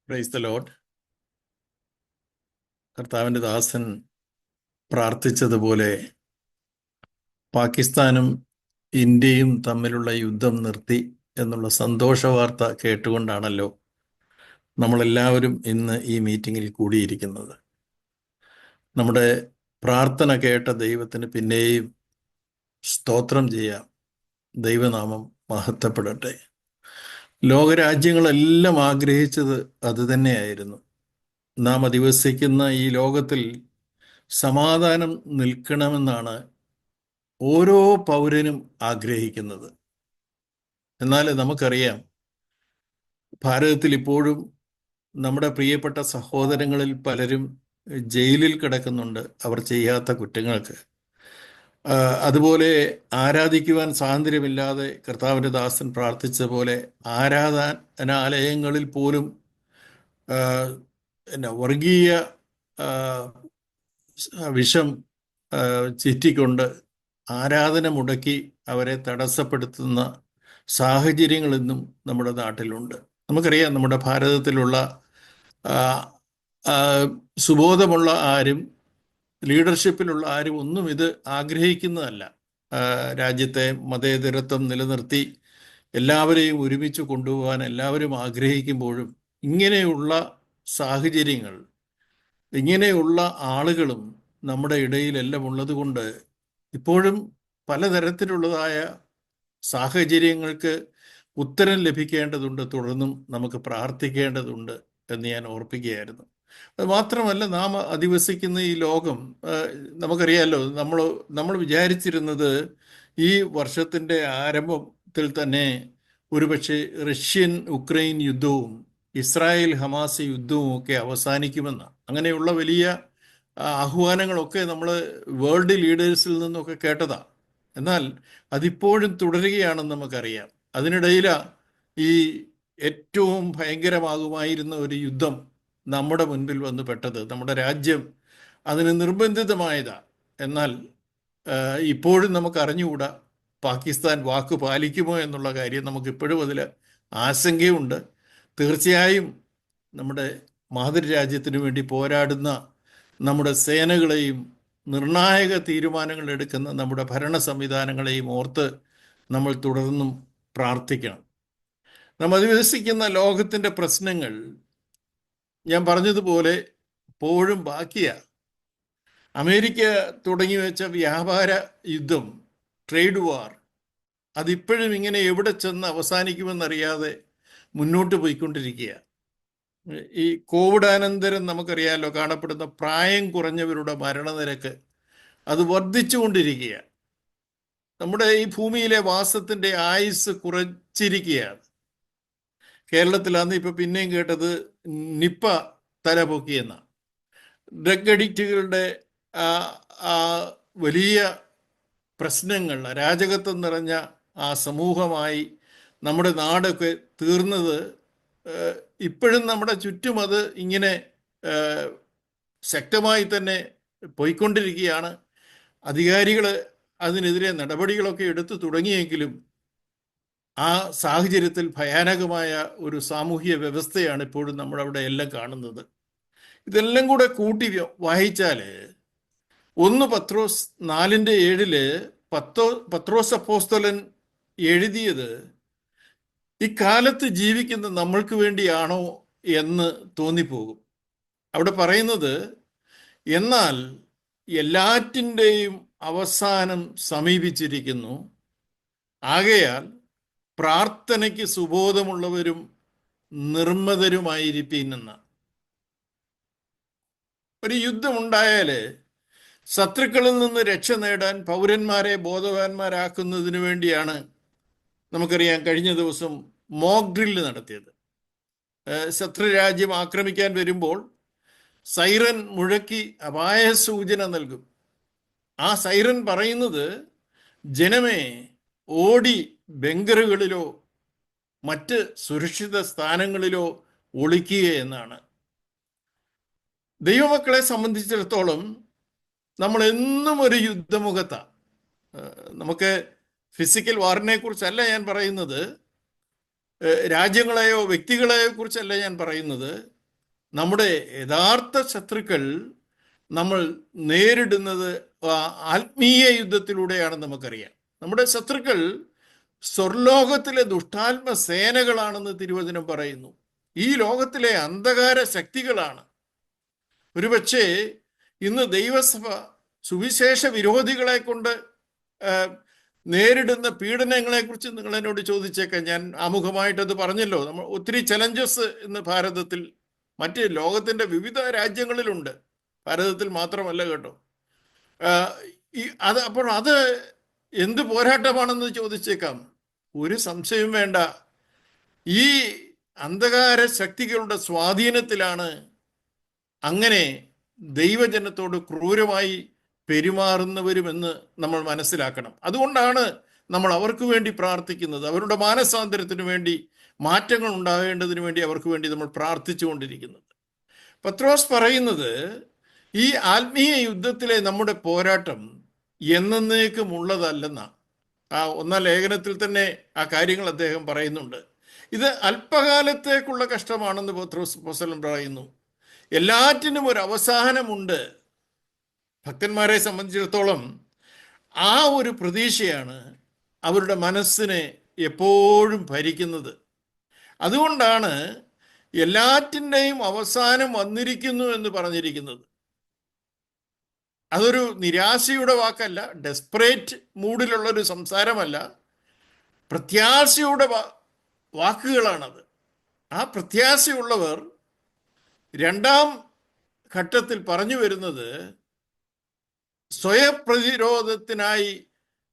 Praise the Lord. കർത്താവിൻ്റെ ദാസൻ പ്രാർത്ഥിച്ചതുപോലെ പാകിസ്ഥാനും ഇന്ത്യയും തമ്മിലുള്ള യുദ്ധം നിർത്തി എന്നുള്ള സന്തോഷ വാർത്ത കേട്ടുകൊണ്ടാണല്ലോ നമ്മളെല്ലാവരും ഇന്ന് ഈ മീറ്റിങ്ങിൽ കൂടിയിരിക്കുന്നത്. നമ്മുടെ പ്രാർത്ഥന കേട്ട ദൈവത്തിന് പിന്നെയും സ്തോത്രം ചെയ്യാം. ദൈവനാമം മഹത്വപ്പെടട്ടെ. ലോകരാജ്യങ്ങളെല്ലാം ആഗ്രഹിച്ചത് അതുതന്നെയായിരുന്നു. നാം അധിവസിക്കുന്ന ഈ ലോകത്തിൽ സമാധാനം നിൽക്കണമെന്നാണ് ഓരോ പൗരനും ആഗ്രഹിക്കുന്നത്. എന്നാൽ നമുക്കറിയാം, ഭാരതത്തിൽ ഇപ്പോഴും നമ്മുടെ പ്രിയപ്പെട്ട സഹോദരങ്ങളിൽ പലരും ജയിലിൽ കിടക്കുന്നുണ്ട് അവർ ചെയ്യാത്ത കുറ്റങ്ങൾക്ക്. അതുപോലെ ആരാധിക്കുവാൻ സ്വാതന്ത്ര്യമില്ലാതെ കർത്താവിൻ്റെ ദാസൻ പ്രാർത്ഥിച്ച പോലെ ആരാധനാലയങ്ങളിൽ പോലും വർഗീയ വിഷം ചീറ്റിക്കൊണ്ട് ആരാധന മുടക്കി അവരെ തടസ്സപ്പെടുത്തുന്ന സാഹചര്യങ്ങൾ ഇന്നും നമ്മുടെ നാട്ടിലുണ്ട്. നമുക്കറിയാം, നമ്മുടെ ഭാരതത്തിലുള്ള സുബോധമുള്ള ആരും ലീഡർഷിപ്പിലുള്ള ആരും ഒന്നും ഇത് ആഗ്രഹിക്കുന്നതല്ല. രാജ്യത്തെ മതേതരത്വം നിലനിർത്തി എല്ലാവരെയും ഒരുമിച്ച് കൊണ്ടുപോകാൻ എല്ലാവരും ആഗ്രഹിക്കുമ്പോഴും ഇങ്ങനെയുള്ള സാഹചര്യങ്ങൾ, ഇങ്ങനെയുള്ള ആളുകളും നമ്മുടെ ഇടയിലെല്ലാം ഉള്ളതുകൊണ്ട് ഇപ്പോഴും പലതരത്തിലുള്ളതായ സാഹചര്യങ്ങൾക്ക് ഉത്തരം ലഭിക്കേണ്ടതുണ്ട്. തുടർന്നും നമുക്ക് പ്രാർത്ഥിക്കേണ്ടതുണ്ട് എന്ന് ഞാൻ ഓർപ്പിക്കുകയായിരുന്നു. അത് മാത്രമല്ല, നാം അധിവസിക്കുന്ന ഈ ലോകം നമുക്കറിയാമല്ലോ, നമ്മൾ വിചാരിച്ചിരുന്നത് ഈ വർഷത്തിൻ്റെ ആരംഭത്തിൽ തന്നെ ഒരുപക്ഷെ റഷ്യൻ ഉക്രൈൻ യുദ്ധവും ഇസ്രായേൽ ഹമാസ് യുദ്ധവും ഒക്കെ അവസാനിക്കുമെന്ന്. അങ്ങനെയുള്ള വലിയ ആഹ്വാനങ്ങളൊക്കെ നമ്മൾ വേൾഡ് ലീഡേഴ്സിൽ നിന്നൊക്കെ കേട്ടതാ. എന്നാൽ അതിപ്പോഴും തുടരുകയാണെന്ന് നമുക്കറിയാം. അതിനിടയിലാണ് ഈ ഏറ്റവും ഭയങ്കരമാകുമായിരുന്ന ഒരു യുദ്ധം നമ്മുടെ മുൻപിൽ വന്ന് പെട്ടത്. നമ്മുടെ രാജ്യം അതിന് നിർബന്ധിതമായതാ. എന്നാൽ ഇപ്പോഴും നമുക്ക് അറിഞ്ഞുകൂടാ പാകിസ്ഥാൻ വാക്ക് പാലിക്കുമോ എന്നുള്ള കാര്യം. നമുക്കിപ്പോഴും അതിൽ ആശങ്കയുണ്ട്. തീർച്ചയായും നമ്മുടെ മാതൃരാജ്യത്തിന് വേണ്ടി പോരാടുന്ന നമ്മുടെ സേനകളെയും നിർണായക തീരുമാനങ്ങൾ എടുക്കുന്ന നമ്മുടെ ഭരണ സംവിധാനങ്ങളെയും ഓർത്ത് നമ്മൾ തുടർന്നും പ്രാർത്ഥിക്കണം. നാം അധിവസിക്കുന്ന ലോകത്തിൻ്റെ പ്രശ്നങ്ങൾ ഞാൻ പറഞ്ഞതുപോലെ ഇപ്പോഴും ബാക്കിയാണ്. അമേരിക്ക തുടങ്ങി വെച്ച വ്യാപാര യുദ്ധം, ട്രേഡ് വാർ, അതിപ്പോഴും ഇങ്ങനെ എവിടെ ചെന്ന് അവസാനിക്കുമെന്നറിയാതെ മുന്നോട്ട് പോയിക്കൊണ്ടിരിക്കുക. ഈ കോവിഡാനന്തരം നമുക്കറിയാമല്ലോ, കാണപ്പെടുന്ന പ്രായം കുറഞ്ഞവരുടെ മരണനിരക്ക് അത് വർദ്ധിച്ചുകൊണ്ടിരിക്കുക. നമ്മുടെ ഈ ഭൂമിയിലെ വാസത്തിൻ്റെ ആയുസ് കുറച്ചിരിക്കുകയാണ്. കേരളത്തിലാന്ന് ഇപ്പം പിന്നെയും കേട്ടത് നിപ്പ തലപൊക്കിയെന്ന. ഡ്രഗ് അഡിക്റ്റുകളുടെ വലിയ പ്രശ്നങ്ങൾ, അരാജകത്വം നിറഞ്ഞ ആ സമൂഹമായി നമ്മുടെ നാടൊക്കെ തീർന്നത് ഇപ്പോഴും നമ്മുടെ ചുറ്റും അത് ഇങ്ങനെ ശക്തമായി തന്നെ പോയിക്കൊണ്ടിരിക്കുകയാണ്. അധികാരികൾ അതിനെതിരെ നടപടികളൊക്കെ എടുത്തു തുടങ്ങിയെങ്കിലും ആ സാഹചര്യത്തിൽ ഭയാനകമായ ഒരു സാമൂഹ്യ വ്യവസ്ഥയാണ് ഇപ്പോഴും നമ്മളവിടെ എല്ലാം കാണുന്നത്. ഇതെല്ലാം കൂടെ കൂട്ടി വായിച്ചാൽ 1 പത്രോസ് 4:7 പത്രോസ് അപ്പോസ്തലൻ എഴുതിയത് ഇക്കാലത്ത് ജീവിക്കുന്ന നമ്മൾക്ക് വേണ്ടിയാണോ എന്ന് തോന്നിപ്പോകും. അവിടെ പറയുന്നത്, എന്നാൽ എല്ലാറ്റിൻ്റെയും അവസാനം സമീപിച്ചിരിക്കുന്നു, ആകയാൽ പ്രാർത്ഥനയ്ക്ക് സുബോധമുള്ളവരും നിർമ്മതരുമായിരിപ്പീനെന്ന. ഒരു യുദ്ധമുണ്ടായാൽ ശത്രുക്കളിൽ നിന്ന് രക്ഷ നേടാൻ പൗരന്മാരെ ബോധവാന്മാരാക്കുന്നതിന് വേണ്ടിയാണ് നമുക്കറിയാം കഴിഞ്ഞ ദിവസം മോക്ക് ഡ്രില്ല് നടത്തിയത്. ശത്രുരാജ്യം ആക്രമിക്കാൻ വരുമ്പോൾ സൈറൻ മുഴക്കി അപായ സൂചന നൽകും. ആ സൈറൻ പറയുന്നത്, ജനമേ ഓടി ബങ്കറുകളിലോ മറ്റ് സുരക്ഷിത സ്ഥാനങ്ങളിലോ ഒളിക്കുക എന്നാണ്. ദൈവമക്കളെ സംബന്ധിച്ചിടത്തോളം നമ്മൾ എന്നും ഒരു യുദ്ധമുഖത്താണ്. നമുക്ക് ഫിസിക്കൽ വാറിനെ കുറിച്ചല്ല ഞാൻ പറയുന്നത്, രാജ്യങ്ങളെയോ വ്യക്തികളെയോ കുറിച്ചല്ല ഞാൻ പറയുന്നത്. നമ്മുടെ യഥാർത്ഥ ശത്രുക്കൾ നമ്മൾ നേരിടുന്നത് ആത്മീയ യുദ്ധത്തിലൂടെയാണെന്ന് നമുക്കറിയാം. നമ്മുടെ ശത്രുക്കൾ സ്വർലോകത്തിലെ ദുഷ്ടാത്മ സേനകളാണെന്ന് തിരുവചനം പറയുന്നു. ഈ ലോകത്തിലെ അന്ധകാര ശക്തികളാണ്. ഒരുപക്ഷെ ഇന്ന് ദൈവസഭ സുവിശേഷ വിരോധികളെ കൊണ്ട് നേരിടുന്ന പീഡനങ്ങളെക്കുറിച്ച് നിങ്ങൾ എന്നോട് ചോദിച്ചേക്കാം. ഞാൻ ആമുഖമായിട്ടത് പറഞ്ഞല്ലോ. നമ്മൾ ഒത്തിരി ചലഞ്ചസ് ഇന്ന് ഭാരതത്തിൽ, മറ്റ് ലോകത്തിൻ്റെ വിവിധ രാജ്യങ്ങളിലുണ്ട്, ഭാരതത്തിൽ മാത്രമല്ല കേട്ടോ. അപ്പോൾ അത് എന്ത് പോരാട്ടമാണെന്ന് ചോദിച്ചേക്കാം. ഒരു സംശയം വേണ്ട, ഈ അന്ധകാര ശക്തികളുടെ സ്വാധീനത്തിലാണ് അങ്ങനെ ദൈവജനത്തോട് ക്രൂരമായി പെരുമാറുന്നവരുമെന്ന് നമ്മൾ മനസ്സിലാക്കണം. അതുകൊണ്ടാണ് നമ്മൾ അവർക്ക് വേണ്ടി പ്രാർത്ഥിക്കുന്നത്. അവരുടെ മാനസാന്തരത്തിന് വേണ്ടി, മാറ്റങ്ങൾ ഉണ്ടാകേണ്ടതിന് വേണ്ടി അവർക്ക് വേണ്ടി നമ്മൾ പ്രാർത്ഥിച്ചുകൊണ്ടിരിക്കുന്നത്. പത്രോസ് പറയുന്നത് ഈ ആത്മീയ യുദ്ധത്തിലെ നമ്മുടെ പോരാട്ടം എന്നേക്കുമുള്ളതല്ലെന്നാണ്. ആ ഒന്നാം ലേഖനത്തിൽ തന്നെ ആ കാര്യങ്ങൾ അദ്ദേഹം പറയുന്നുണ്ട്. ഇത് അല്പകാലത്തേക്കുള്ള കഷ്ടമാണെന്ന് പത്രോസ് അപ്പോസ്തലൻ പറയുന്നു. എല്ലാറ്റിനും ഒരു അവസാനമുണ്ട്. ഭക്തന്മാരെ സംബന്ധിച്ചിടത്തോളം ആ ഒരു പ്രതീക്ഷയാണ് അവരുടെ മനസ്സിനെ എപ്പോഴും ഭരിക്കുന്നത്. അതുകൊണ്ടാണ് എല്ലാറ്റിൻ്റെയും അവസാനം വന്നിരിക്കുന്നു എന്ന് പറഞ്ഞിരിക്കുന്നത്. അതൊരു നിരാശയുടെ വാക്കല്ല, ഡെസ്പറേറ്റ് മൂഡിലുള്ളൊരു സംസാരമല്ല, പ്രത്യാശയുടെ വാക്കുകളാണത്. ആ പ്രത്യാശയുള്ളവർ രണ്ടാം ഘട്ടത്തിൽ പറഞ്ഞു വരുന്നത് സ്വയപ്രതിരോധത്തിനായി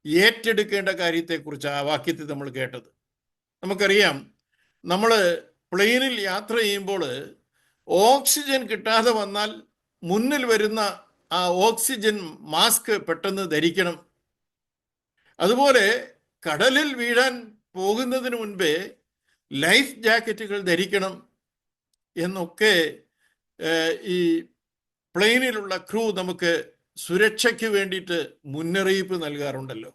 ഏറ്റെടുക്കേണ്ട കാര്യത്തെക്കുറിച്ച് ആ വാക്യത്തിൽ നമ്മൾ കേട്ടത്. നമുക്കറിയാം, നമ്മൾ പ്ലെയിനിൽ യാത്ര ചെയ്യുമ്പോൾ ഓക്സിജൻ കിട്ടാതെ വന്നാൽ മുന്നിൽ വരുന്ന ആ ഓക്സിജൻ മാസ്ക് പെട്ടെന്ന് ധരിക്കണം. അതുപോലെ കടലിൽ വീഴാൻ പോകുന്നതിന് മുൻപേ ലൈഫ് ജാക്കറ്റുകൾ ധരിക്കണം എന്നൊക്കെ ഈ പ്ലെയിനിലുള്ള ക്രൂ നമുക്ക് സുരക്ഷയ്ക്ക് വേണ്ടിയിട്ട് മുന്നറിയിപ്പ് നൽകാറുണ്ടല്ലോ.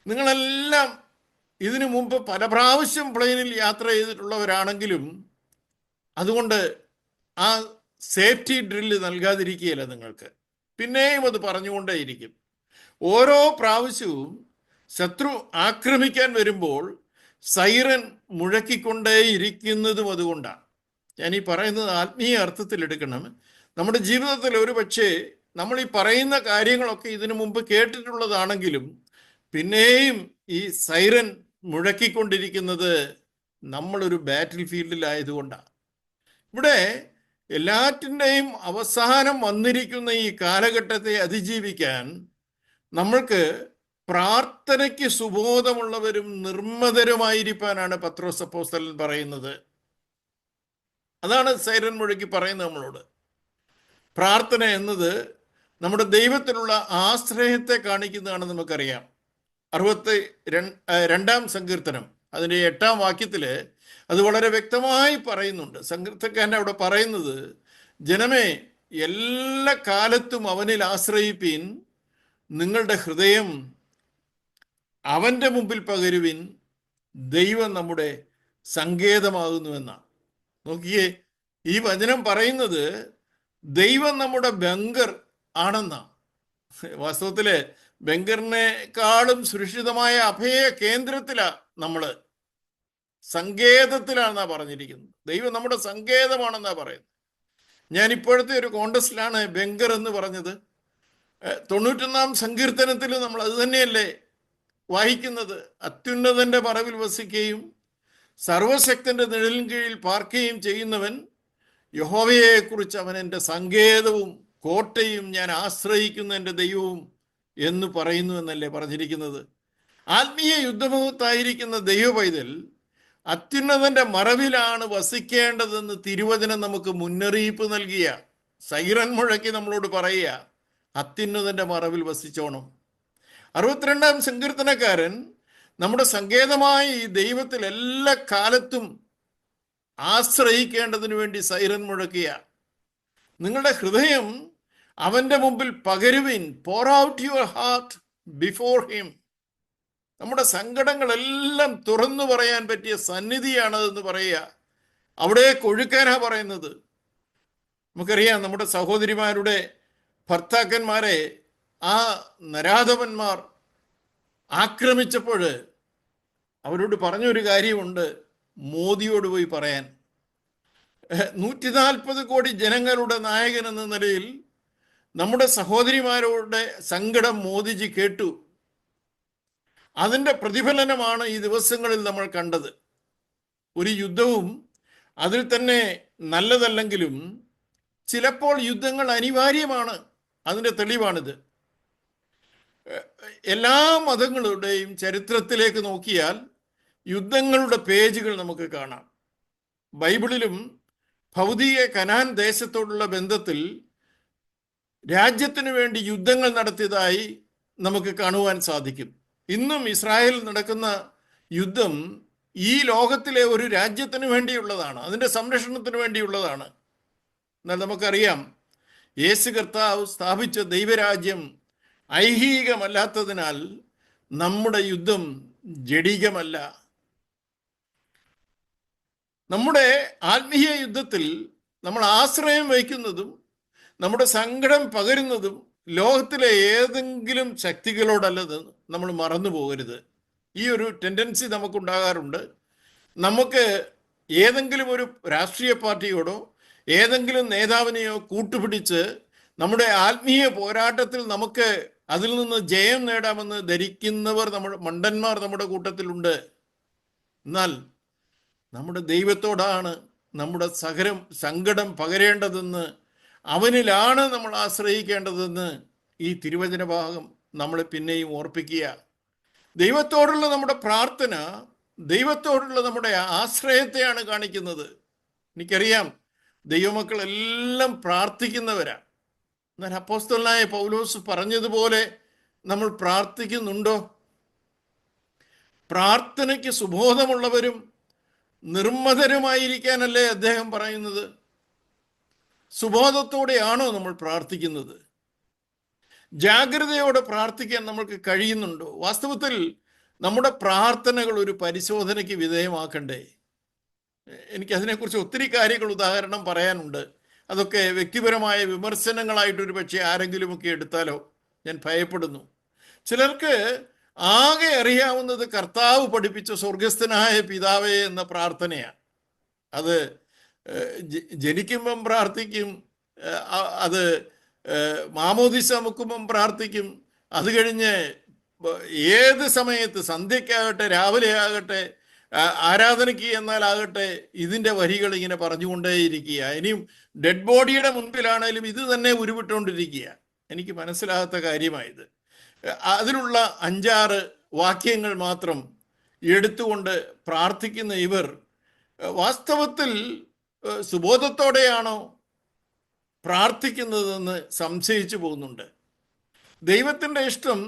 നിങ്ങളെല്ലാം ഇതിനു മുമ്പ് പല പ്രാവശ്യം പ്ലെയിനിൽ യാത്ര ചെയ്തിട്ടുള്ളവരാണെങ്കിലും അതുകൊണ്ട് ആ സേഫ്റ്റി ഡ്രില്ല് നൽകാതിരിക്കുകയില്ല നിങ്ങൾക്ക്. പിന്നെയും അത് പറഞ്ഞുകൊണ്ടേയിരിക്കും. ഓരോ പ്രാവശ്യവും ശത്രു ആക്രമിക്കാൻ വരുമ്പോൾ സൈറൻ മുഴക്കിക്കൊണ്ടേയിരിക്കുന്നതും അതുകൊണ്ടാണ്. ഞാൻ ഈ പറയുന്നത് ആത്മീയ അർത്ഥത്തിൽ എടുക്കണം. നമ്മുടെ ജീവിതത്തിൽ ഒരു പക്ഷേ നമ്മൾ ഈ പറയുന്ന കാര്യങ്ങളൊക്കെ ഇതിനു മുമ്പ് കേട്ടിട്ടുള്ളതാണെങ്കിലും പിന്നെയും ഈ സൈറൻ മുഴക്കിക്കൊണ്ടിരിക്കുന്നത് നമ്മളൊരു ബാറ്റിൽ ഫീൽഡിലായതുകൊണ്ടാണ്. ഇവിടെ എല്ലാറ്റിൻ്റെയും അവസാനം വന്നിരിക്കുന്ന ഈ കാലഘട്ടത്തെ അതിജീവിക്കാൻ നമ്മൾക്ക് പ്രാർത്ഥനയ്ക്ക് സുബോധമുള്ളവരും നിർമ്മതരുമായിരിക്കാനാണ് പത്രോസ് അപ്പോസ്തലൻ പറയുന്നത്. അതാണ് സൈറൻ മുഴക്കി പറയുന്നത് നമ്മളോട്. പ്രാർത്ഥന എന്നത് നമ്മുടെ ദൈവത്തിലുള്ള ആശ്രയത്തെ കാണിക്കുന്നതാണെന്ന് നമുക്കറിയാം. 62-ാം സങ്കീർത്തനം അതിൻ്റെ 8-ാം വാക്യത്തിൽ അത് വളരെ വ്യക്തമായി പറയുന്നുണ്ട്. സങ്കീർത്തനക്കാരൻ അവിടെ പറയുന്നത്, ജനമേ എല്ലാ കാലത്തും അവനിൽ ആശ്രയിപ്പീൻ, നിങ്ങളുടെ ഹൃദയം അവൻ്റെ മുമ്പിൽ പകരുവിൻ, ദൈവം നമ്മുടെ സങ്കേതമാകുന്നുവെന്നാണ്. നോക്കിയേ, ഈ വചനം പറയുന്നത് ദൈവം നമ്മുടെ ബങ്കർ ആണെന്നാണ്. വാസ്തവത്തില് ബങ്കറിനേക്കാളും സുരക്ഷിതമായ അഭയ കേന്ദ്രത്തിലാണ്, നമ്മള് സങ്കേതത്തിലാണെന്നാ പറഞ്ഞിരിക്കുന്നത്. ദൈവം നമ്മുടെ സങ്കേതമാണെന്നാ പറയുന്നത്. ഞാൻ ഇപ്പോഴത്തെ ഒരു കോണ്ടസ്റ്റിലാണ് ബങ്കർ എന്ന് പറഞ്ഞത്. 91-ാം സങ്കീർത്തനത്തിൽ നമ്മൾ അത് തന്നെയല്ലേ വായിക്കുന്നത്. അത്യുന്നതന്റെ മറവിൽ വസിക്കുകയും സർവശക്തന്റെ നിഴലിൻ കീഴിൽ പാർക്കുകയും ചെയ്യുന്നവൻ യഹോവയെക്കുറിച്ച് അവൻ എൻ്റെ സങ്കേതവും കോട്ടയും ഞാൻ ആശ്രയിക്കുന്ന എൻ്റെ ദൈവവും എന്ന് പറയുന്നു എന്നല്ലേ പറഞ്ഞിരിക്കുന്നത്. ആത്മീയ യുദ്ധമുഖത്തായിരിക്കുന്ന ദൈവ പൈതൽ അത്യുന്നതന്റെ മറവിലാണ് വസിക്കേണ്ടതെന്ന് തിരുവചനം നമുക്ക് മുന്നറിയിപ്പ് നൽകിയ, സൈറൻ മുഴക്കി നമ്മളോട് പറയുക, അത്യുന്നതന്റെ മറവിൽ വസിച്ചോണം. 62-ാം സങ്കീർത്തനക്കാരൻ നമ്മുടെ സങ്കേതമായ ഈ ദൈവത്തിൽ എല്ലാ കാലത്തും ആശ്രയിക്കേണ്ടതിന് വേണ്ടി സൈറൻ മുഴക്കിയ, നിങ്ങളുടെ ഹൃദയം അവൻ്റെ മുമ്പിൽ പകരുവിൻ, pour out your heart before him. നമ്മുടെ സങ്കടങ്ങളെല്ലാം തുറന്നു പറയാൻ പറ്റിയ സന്നിധിയാണതെന്ന് പറയുക. അവിടെ കൊഴുക്കാനാ പറയുന്നത്. നമുക്കറിയാം, നമ്മുടെ സഹോദരിമാരുടെ ഭർത്താക്കന്മാരെ ആ നരാധവന്മാർ ആക്രമിച്ചപ്പോൾ അവരോട് പറഞ്ഞൊരു കാര്യമുണ്ട്, മോദിയോട് പോയി പറയാൻ. 140 കോടി ജനങ്ങളുടെ നായകൻ എന്ന നിലയിൽ നമ്മുടെ സഹോദരിമാരുടെ സങ്കടം മോദിജി കേട്ടു. അതിൻ്റെ പ്രതിഫലനമാണ് ഈ ദിവസങ്ങളിൽ നമ്മൾ കണ്ടത്. ഒരു യുദ്ധവും അതിൽ തന്നെ നല്ലതല്ലെങ്കിലും ചിലപ്പോൾ യുദ്ധങ്ങൾ അനിവാര്യമാണ്. അതിൻ്റെ തെളിവാണിത്. എല്ലാ മതങ്ങളുടെയും ചരിത്രത്തിലേക്ക് നോക്കിയാൽ യുദ്ധങ്ങളുടെ പേജുകൾ നമുക്ക് കാണാം. ബൈബിളിലും ഭൗതിക കനാൻ ദേശത്തോടുള്ള ബന്ധത്തിൽ രാജ്യത്തിനു വേണ്ടി യുദ്ധങ്ങൾ നടത്തിയതായി നമുക്ക് കാണുവാൻ സാധിക്കും. ഇന്നും ഇസ്രായേലിൽ നടക്കുന്ന യുദ്ധം ഈ ലോകത്തിലെ ഒരു രാജ്യത്തിന് വേണ്ടിയുള്ളതാണ്, അതിൻ്റെ സംരക്ഷണത്തിന് വേണ്ടിയുള്ളതാണ്. എന്നാൽ നമുക്കറിയാം, യേശു കർത്താവ് സ്ഥാപിച്ച ദൈവരാജ്യം ഐഹികമല്ലാത്തതിനാൽ നമ്മുടെ യുദ്ധം ജഡികമല്ല. നമ്മുടെ ആത്മീയ യുദ്ധത്തിൽ നമ്മൾ ആശ്രയം വയ്ക്കുന്നതും നമ്മുടെ സങ്കടം പകരുന്നതും ലോകത്തിലെ ഏതെങ്കിലും ശക്തികളോടല്ലത് നമ്മൾ മറന്നു പോകരുത്. ഈ ഒരു ടെൻഡൻസി നമുക്കുണ്ടാകാറുണ്ട്. നമുക്ക് ഏതെങ്കിലും ഒരു രാഷ്ട്രീയ പാർട്ടിയോടോ ഏതെങ്കിലും നേതാവിനെയോ കൂട്ടുപിടിച്ച് നമ്മുടെ ആത്മീയ പോരാട്ടത്തിൽ നമുക്ക് അതിൽ നിന്ന് ജയം നേടാമെന്ന് ധരിക്കുന്നവർ മണ്ടന്മാർ നമ്മുടെ കൂട്ടത്തിലുണ്ട്. എന്നാൽ നമ്മുടെ ദൈവത്തോടാണ് നമ്മുടെ സങ്കടം പകരേണ്ടതെന്ന്, അവനിലാണ് നമ്മൾ ആശ്രയിക്കേണ്ടതെന്ന് ഈ തിരുവചന ഭാഗം നമ്മളെ പിന്നെയും ഓർപ്പിക്കുക. ദൈവത്തോടുള്ള നമ്മുടെ പ്രാർത്ഥന, ദൈവത്തോടുള്ള നമ്മുടെ ആശ്രയത്തെയാണ് കാണിക്കുന്നത്. എനിക്കറിയാം, ദൈവമക്കളെല്ലാം പ്രാർത്ഥിക്കുന്നവരാ. എന്നാൽ അപ്പോസ്തലനായ പൗലോസ് പറഞ്ഞതുപോലെ നമ്മൾ പ്രാർത്ഥിക്കുന്നുണ്ടോ? പ്രാർത്ഥനയ്ക്ക് സുബോധമുള്ളവരും നിർമ്മതരുമായിരിക്കാനല്ലേ അദ്ദേഹം പറയുന്നത്? സുബോധത്തോടെയാണോ നമ്മൾ പ്രാർത്ഥിക്കുന്നത്? ജാഗ്രതയോടെ പ്രാർത്ഥിക്കാൻ നമ്മൾക്ക് കഴിയുന്നുണ്ടോ? വാസ്തവത്തിൽ നമ്മുടെ പ്രാർത്ഥനകൾ ഒരു പരിശോധനയ്ക്ക് വിധേയമാക്കണ്ടേ? എനിക്കതിനെക്കുറിച്ച് ഒത്തിരി കാര്യങ്ങൾ ഉദാഹരണം പറയാനുണ്ട്. അതൊക്കെ വ്യക്തിപരമായ വിമർശനങ്ങളായിട്ടൊരു പക്ഷേ ആരെങ്കിലുമൊക്കെ എടുത്താലോ ഞാൻ ഭയപ്പെടുന്നു. ചിലർക്ക് ആകെ അറിയാവുന്നത് കർത്താവ് പഠിപ്പിച്ച സ്വർഗസ്ഥനായ പിതാവേ എന്ന പ്രാർത്ഥനയാണ്. അത് ജനിക്കുമ്പം പ്രാർത്ഥിക്കും, അത് മാമോദിസ മുക്കുമ്പം പ്രാർത്ഥിക്കും, അത് കഴിഞ്ഞ് ഏത് സമയത്ത്, സന്ധ്യയ്ക്കാകട്ടെ രാവിലെ ആകട്ടെ ആരാധനയ്ക്ക് എന്നാലാകട്ടെ, ഇതിൻ്റെ വരികൾ ഇങ്ങനെ പറഞ്ഞുകൊണ്ടേയിരിക്കുക. ഇനിയും ഡെഡ് ബോഡിയുടെ മുൻപിലാണേലും ഇത് തന്നെ ഉരുവിട്ടുകൊണ്ടിരിക്കുക. എനിക്ക് മനസ്സിലാകാത്ത കാര്യമായത്. അതിലുള്ള 5-6 വാക്യങ്ങൾ മാത്രം എടുത്തുകൊണ്ട് പ്രാർത്ഥിക്കുന്ന ഇവർ വാസ്തവത്തിൽ സുബോധത്തോടെയാണോ പ്രാർത്ഥിക്കുന്നതെന്ന് സംശയിച്ചു പോകുന്നുണ്ട്. ദൈവത്തിൻ്റെ ഇഷ്ടം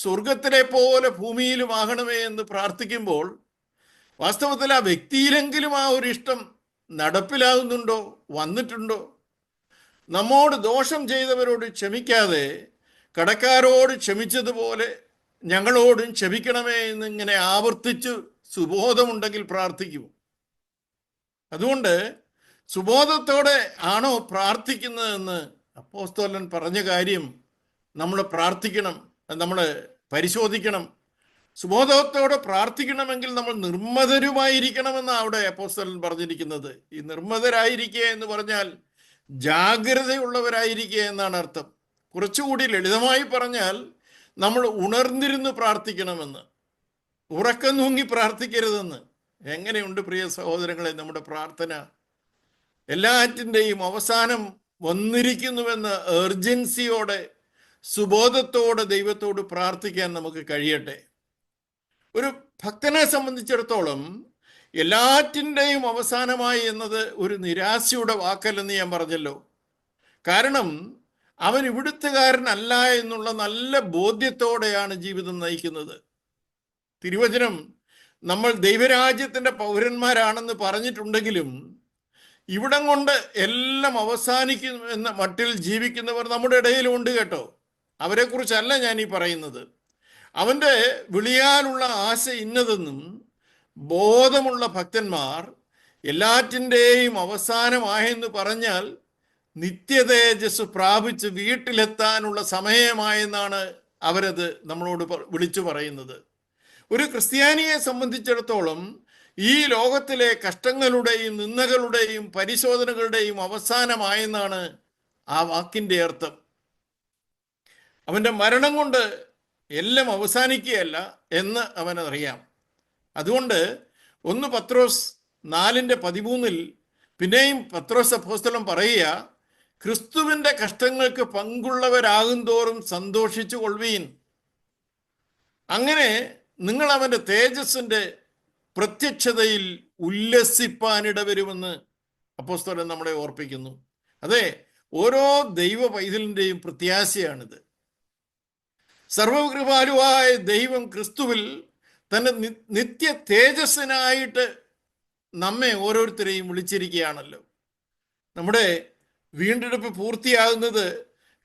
സ്വർഗത്തിലെ പോലെ ഭൂമിയിലും ആകണമേ എന്ന് പ്രാർത്ഥിക്കുമ്പോൾ വാസ്തവത്തിൽ ആ വ്യക്തിയിലെങ്കിലും ആ ഒരു ഇഷ്ടം നടപ്പിലാകുന്നുണ്ടോ, വന്നിട്ടുണ്ടോ? നമ്മോട് ദോഷം ചെയ്തവരോട് ക്ഷമിക്കാതെ കടക്കാരോട് ക്ഷമിച്ചതുപോലെ ഞങ്ങളോടും ക്ഷമിക്കണമേ എന്നിങ്ങനെ ആവർത്തിച്ച് സുബോധമുണ്ടെങ്കിൽ പ്രാർത്ഥിക്കുമോ? അതുകൊണ്ട് സുബോധത്തോടെ ആണോ പ്രാർത്ഥിക്കുന്നതെന്ന് അപ്പോസ്തലൻ പറഞ്ഞ കാര്യം നമ്മൾ പ്രാർത്ഥിക്കണം, നമ്മൾ പരിശോധിക്കണം. സുബോധത്തോടെ പ്രാർത്ഥിക്കണമെങ്കിൽ നമ്മൾ നിർമ്മതരുമായിരിക്കണമെന്നാണ് അവിടെ അപ്പോസ്തലൻ പറഞ്ഞിരിക്കുന്നത്. ഈ നിർമ്മതരായിരിക്കുക എന്ന് പറഞ്ഞാൽ ജാഗ്രതയുള്ളവരായിരിക്കുക എന്നാണ് അർത്ഥം. കുറച്ചുകൂടി ലളിതമായി പറഞ്ഞാൽ നമ്മൾ ഉണർന്നിരുന്ന് പ്രാർത്ഥിക്കണമെന്ന്, ഉറക്കം തൂങ്ങി പ്രാർത്ഥിക്കരുതെന്ന്. എങ്ങനെയുണ്ട് പ്രിയ സഹോദരങ്ങളെ നമ്മുടെ പ്രാർത്ഥന? എല്ലാറ്റിൻ്റെയും അവസാനം വന്നിരിക്കുന്നുവെന്ന എർജൻസിയോടെ സുബോധത്തോടെ ദൈവത്തോട് പ്രാർത്ഥിക്കാൻ നമുക്ക് കഴിയട്ടെ. ഒരു ഭക്തനെ സംബന്ധിച്ചിടത്തോളം എല്ലാറ്റിൻ്റെയും അവസാനമായി എന്നത് ഒരു നിരാശയുടെ വാക്കല്ലെന്ന് ഞാൻ പറഞ്ഞല്ലോ. കാരണം അവൻ ഇവിടുത്തുകാരനല്ല എന്നുള്ള നല്ല ബോധ്യത്തോടെയാണ് ജീവിതം നയിക്കുന്നത്. തിരുവചനം നമ്മൾ ദൈവരാജ്യത്തിൻ്റെ പൗരന്മാരാണെന്ന് പറഞ്ഞിട്ടുണ്ടെങ്കിലും ഇവിടം കൊണ്ട് എല്ലാം അവസാനിക്കും എന്ന മട്ടിൽ ജീവിക്കുന്നവർ നമ്മുടെ ഇടയിലുണ്ട് കേട്ടോ. അവരെക്കുറിച്ചല്ല ഞാൻ ഈ പറയുന്നത്. അവൻ്റെ വിളിയാലുള്ള ആശ ഇന്നതെന്നും ബോധമുള്ള ഭക്തന്മാർ എല്ലാറ്റിൻ്റെയും അവസാനമായെന്ന് പറഞ്ഞാൽ നിത്യതേജസ് പ്രാപിച്ച് വീട്ടിലെത്താനുള്ള സമയമായെന്നാണ് അവരത് നമ്മളോട് വിളിച്ചു പറയുന്നത്. ഒരു ക്രിസ്ത്യാനിയെ സംബന്ധിച്ചിടത്തോളം ഈ ലോകത്തിലെ കഷ്ടങ്ങളുടെയും നിന്ദകളുടെയും പരിശോധനകളുടെയും അവസാനമായെന്നാണ് ആ വാക്കിൻ്റെ അർത്ഥം. അവൻ്റെ മരണം കൊണ്ട് എല്ലാം അവസാനിക്കുകയല്ല എന്ന് അവനറിയാം. അതുകൊണ്ട് 1 പത്രോസ് 4:13 പിന്നെയും പത്രോസ് അപ്പോസ്തലൻ പറയുക, ക്രിസ്തുവിൻ്റെ കഷ്ടങ്ങൾക്ക് പങ്കുള്ളവരാകും തോറും സന്തോഷിച്ചു കൊള്ളുവീൻ. അങ്ങനെ നിങ്ങൾ അവൻ്റെ തേജസ്സിൻ്റെ പ്രത്യക്ഷതയിൽ ഉല്ലസിപ്പാനിടവരുമെന്ന് അപ്പോസ്തലൻ നമ്മളെ ഓർപ്പിക്കുന്നു. അതെ, ഓരോ ദൈവ പൈതലിൻ്റെയും പ്രത്യാശയാണിത്. സർവകൃപാലുവായ ദൈവം ക്രിസ്തുവിൽ തൻ്റെ നിത്യ തേജസ്സിനായിട്ട് നമ്മെ ഓരോരുത്തരെയും വിളിച്ചിരിക്കുകയാണല്ലോ. നമ്മുടെ വീണ്ടെടുപ്പ് പൂർത്തിയാകുന്നത്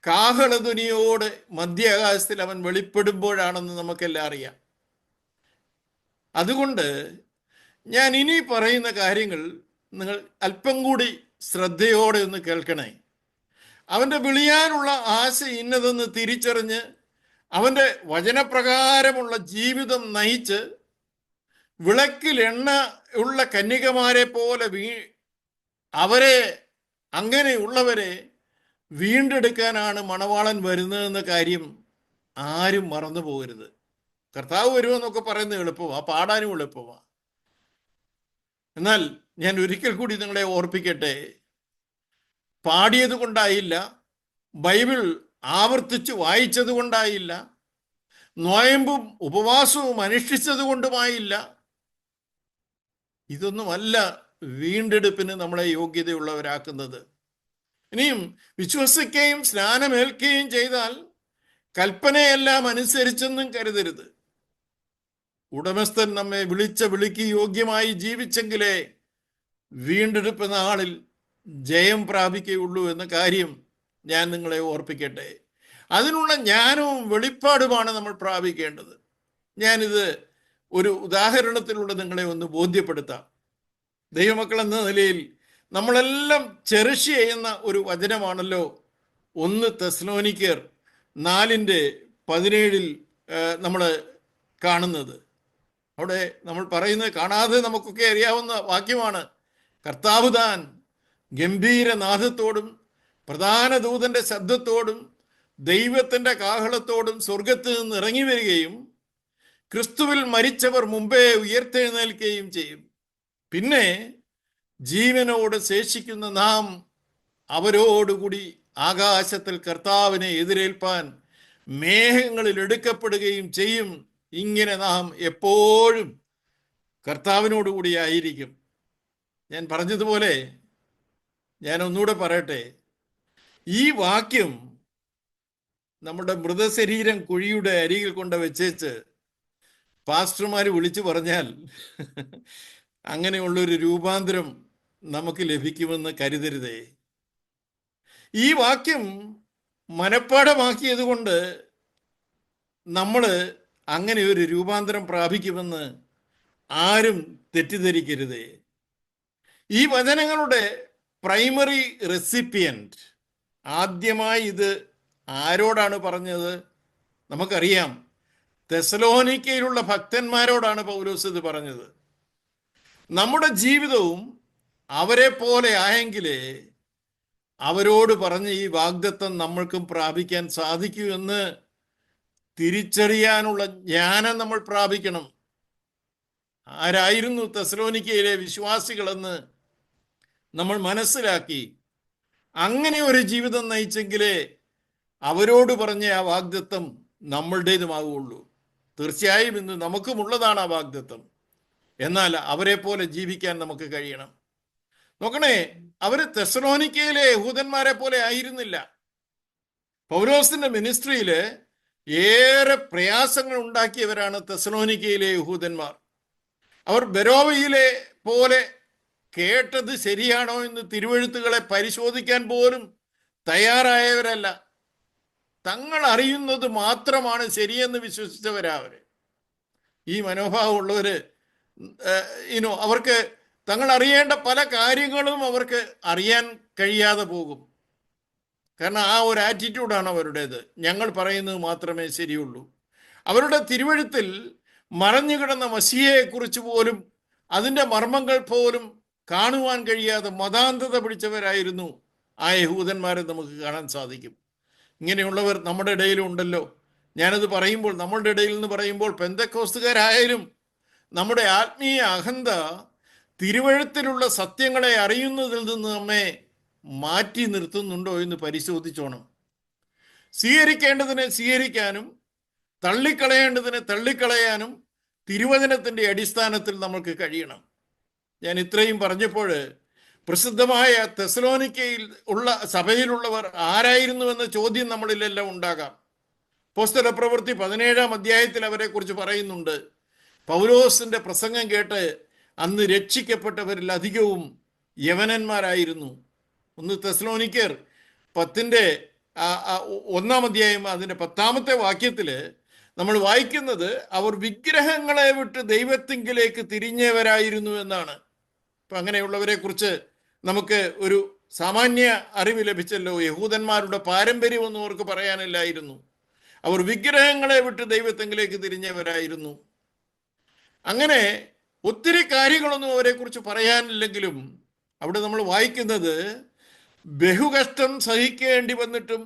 കാഹളധ്വനിയോടെ മധ്യാകാശത്തിൽ അവൻ വെളിപ്പെടുമ്പോഴാണെന്ന് നമുക്കെല്ലാം അറിയാം. അതുകൊണ്ട് ഞാൻ ഇനി പറയുന്ന കാര്യങ്ങൾ നിങ്ങൾ അല്പം കൂടി ശ്രദ്ധയോടെ ഒന്ന് കേൾക്കണേ. അവൻ്റെ വിളിയാനുള്ള ആശ ഇന്നതെന്ന് തിരിച്ചറിഞ്ഞ് അവൻ്റെ വചനപ്രകാരമുള്ള ജീവിതം നയിച്ച് വിളക്കിൽ എണ്ണ ഉള്ള കന്യകമാരെ പോലെ അവരെ അങ്ങനെയുള്ളവരെ വീണ്ടെടുക്കാനാണ് മണവാളൻ വരുന്നതെന്ന കാര്യം ആരും മറന്നു പോകരുത്. കർത്താവ് വരുമെന്നൊക്കെ പറയുന്നത് എളുപ്പമാണ്, പാടാനും എളുപ്പമാണ്. എന്നാൽ ഞാൻ ഒരിക്കൽ കൂടി നിങ്ങളെ ഓർപ്പിക്കട്ടെ, പാടിയത് കൊണ്ടായില്ല, ബൈബിൾ ആവർത്തിച്ച് വായിച്ചത് കൊണ്ടായില്ല, നോയമ്പും ഉപവാസവും അനുഷ്ഠിച്ചത് കൊണ്ടുമായില്ല. ഇതൊന്നുമല്ല വീണ്ടെടുപ്പിന് നമ്മളെ യോഗ്യതയുള്ളവരാക്കുന്നത്. ഇനിയും വിശ്വസിക്കുകയും സ്നാനമേൽക്കുകയും ചെയ്താൽ കൽപ്പനയെല്ലാം അനുസരിച്ചെന്നും കരുതരുത്. ഉടമസ്ഥൻ നമ്മെ വിളിച്ച വിളിക്ക് യോഗ്യമായി ജീവിച്ചെങ്കിലേ വീണ്ടെടുപ്പ് നാളിൽ ജയം പ്രാപിക്കുകയുള്ളൂ എന്ന കാര്യം ഞാൻ നിങ്ങളെ ഓർപ്പിക്കട്ടെ. അതിനുള്ള ജ്ഞാനവും വെളിപ്പാടുമാണ് നമ്മൾ പ്രാപിക്കേണ്ടത്. ഞാനിത് ഒരു ഉദാഹരണത്തിലൂടെ നിങ്ങളെ ഒന്ന് ബോധ്യപ്പെടുത്താം. ദൈവമക്കൾ എന്ന നിലയിൽ നമ്മളെല്ലാം ചെറിഷ് ചെയ്യുന്ന ഒരു വചനമാണല്ലോ 1 തെസ്സലോനിക്കർ 4:17 നമ്മൾ കാണുന്നത്. അവിടെ നമ്മൾ പറയുന്നത് കാണാതെ നമുക്കൊക്കെ അറിയാവുന്ന വാക്യമാണ്. കർത്താവ് താൻ ഗംഭീരനാദത്തോടും പ്രധാന ദൂതന്റെ ശബ്ദത്തോടും ദൈവത്തിൻ്റെ കാഹളത്തോടും സ്വർഗത്ത് നിന്ന് ഇറങ്ങി വരികയും ക്രിസ്തുവിൽ മരിച്ചവർ മുമ്പേ ഉയർത്തെഴുന്നേൽക്കുകയും ചെയ്യും. പിന്നെ ജീവനോട് ശേഷിക്കുന്ന നാം അവരോടുകൂടി ആകാശത്തിൽ കർത്താവിനെ എതിരേൽപ്പാൻ മേഘങ്ങളിൽ എടുക്കപ്പെടുകയും ചെയ്യും. ഇങ്ങനെ നാം എപ്പോഴും കർത്താവിനോടുകൂടി ആയിരിക്കും. ഞാൻ പറഞ്ഞതുപോലെ ഞാൻ ഒന്നുകൂടെ പറയട്ടെ, ഈ വാക്യം നമ്മുടെ മൃതശരീരം കുഴിയുടെ അരികിൽ കൊണ്ട് വെച്ചേച്ച് പാസ്റ്റർമാർ വിളിച്ചു പറഞ്ഞാൽ അങ്ങനെയുള്ളൊരു രൂപാന്തരം നമുക്ക് ലഭിക്കുമെന്ന് കരുതരുതേ. ഈ വാക്യം മനഃപ്പാഠമാക്കിയത് കൊണ്ട് നമ്മൾ അങ്ങനെ ഒരു രൂപാന്തരം പ്രാപിക്കുമെന്ന് ആരും തെറ്റിദ്ധരിക്കരുതേ. ഈ വചനങ്ങളുടെ പ്രൈമറി റെസിപ്പിയൻറ്റ് ആദ്യമായി ഇത് ആരോടാണ് പറഞ്ഞത്? നമുക്കറിയാം, തെസ്സലോനിക്കയിലുള്ള ഭക്തന്മാരോടാണ് പൗലോസ് ഇത് പറഞ്ഞത്. നമ്മുടെ ജീവിതവും അവരെ പോലെ ആയെങ്കിലേ അവരോട് പറഞ്ഞ ഈ വാഗ്ദത്തം നമ്മൾക്കും പ്രാപിക്കാൻ സാധിക്കൂ എന്ന് തിരിച്ചറിയാനുള്ള ജ്ഞാനം നമ്മൾ പ്രാപിക്കണം. ആരായിരുന്നു തെസ്സലോനിക്കയിലെ വിശ്വാസികളെന്ന് നമ്മൾ മനസ്സിലാക്കി അങ്ങനെ ഒരു ജീവിതം നയിച്ചെങ്കിലേ അവരോട് പറഞ്ഞ ആ വാഗ്ദത്തം നമ്മളുടേതുമാകുള്ളൂ. തീർച്ചയായും ഇന്ന് നമുക്കുമുള്ളതാണ് ആ വാഗ്ദത്തം. എന്നാൽ അവരെ പോലെ ജീവിക്കാൻ നമുക്ക് കഴിയണം. നോക്കണേ, അവർ തെസ്സലോനിക്കയിലെ യഹൂദന്മാരെ പോലെ ആയിരുന്നില്ല. പൗലോസിന്റെ മിനിസ്ട്രിയിൽ ഏറെ പ്രയാസങ്ങൾ ഉണ്ടാക്കിയവരാണ് തെസ്സലോനിക്കയിലെ യഹൂദന്മാർ. അവർ ബെരോവയിലെ പോലെ കേട്ടത് ശരിയാണോ എന്ന് തിരുവെഴുത്തുകളെ പരിശോധിക്കാൻ പോലും തയ്യാറായവരല്ല. തങ്ങൾ അറിയുന്നത് മാത്രമാണ് ശരിയെന്ന് വിശ്വസിച്ചവരാ അവർ. ഈ മനോഭാവമുള്ളവര് അവർക്ക് തങ്ങൾ അറിയേണ്ട പല കാര്യങ്ങളും അവർക്ക് അറിയാൻ കഴിയാതെ പോകും. കാരണം ആ ഒരു ആറ്റിറ്റ്യൂഡാണ് അവരുടേത്. ഞങ്ങൾ പറയുന്നത് മാത്രമേ ശരിയുള്ളൂ. അവരുടെ തിരുവഴുത്തിൽ മറഞ്ഞു കിടന്ന മസിഹയെക്കുറിച്ച് പോലും അതിൻ്റെ മർമ്മങ്ങൾ പോലും കാണുവാൻ കഴിയാതെ മതാന്ധത പിടിച്ചവരായിരുന്നു ആ യഹൂദന്മാരെ നമുക്ക് കാണാൻ സാധിക്കും. ഇങ്ങനെയുള്ളവർ നമ്മുടെ ഇടയിലും ഉണ്ടല്ലോ. ഞാനത് പറയുമ്പോൾ, നമ്മളുടെ ഇടയിൽ എന്ന് പറയുമ്പോൾ പെന്തക്കോസ്തുകാരായാലും നമ്മുടെ ആത്മീയ അഹന്ത തിരുവഴുത്തിലുള്ള സത്യങ്ങളെ അറിയുന്നതിൽ നിന്ന് നമ്മെ മാറ്റി നിർത്തുന്നുണ്ടോ എന്ന് പരിശോധിച്ചോണം. സ്വീകരിക്കേണ്ടതിനെ സ്വീകരിക്കാനും തള്ളിക്കളയേണ്ടതിനെ തള്ളിക്കളയാനും തിരുവചനത്തിൻ്റെ അടിസ്ഥാനത്തിൽ നമുക്ക് കഴിയണം. ഞാൻ ഇത്രയും പറഞ്ഞപ്പോൾ പ്രസിദ്ധമായ തെസലോനിക്കയിൽ ഉള്ള സഭയിലുള്ളവർ ആരായിരുന്നുവെന്ന ചോദ്യം നമ്മളിലെല്ലാം ഉണ്ടാകാം. അപ്പോസ്തല പ്രവൃത്തി 17-ാം അധ്യായത്തിൽ അവരെക്കുറിച്ച് പറയുന്നുണ്ട്. പൗലോസിന്റെ പ്രസംഗം കേട്ട് അന്ന് രക്ഷിക്കപ്പെട്ടവരിൽ അധികവും യവനന്മാരായിരുന്നു. 1 തെസലോനിക്കർ 10-ന്റെ 1-ാം അധ്യായം അതിൻ്റെ 10-ാമത്തെ വാക്യത്തിൽ നമ്മൾ വായിക്കുന്നത് അവർ വിഗ്രഹങ്ങളെ വിട്ട് ദൈവത്തിങ്കിലേക്ക് തിരിഞ്ഞവരായിരുന്നു എന്നാണ്. അപ്പം അങ്ങനെയുള്ളവരെ കുറിച്ച് നമുക്ക് ഒരു സാമാന്യ അറിവ് ലഭിച്ചല്ലോ. യഹൂദന്മാരുടെ പാരമ്പര്യമൊന്നും അവർക്ക് പറയാനില്ലായിരുന്നു. അവർ വിഗ്രഹങ്ങളെ വിട്ട് ദൈവത്തിങ്കിലേക്ക് തിരിഞ്ഞവരായിരുന്നു. അങ്ങനെ ഒത്തിരി കാര്യങ്ങളൊന്നും അവരെക്കുറിച്ച് പറയാനില്ലെങ്കിലും അവിടെ നമ്മൾ വായിക്കുന്നത് ബഹുകഷ്ടം സഹിക്കേണ്ടി വന്നിട്ടും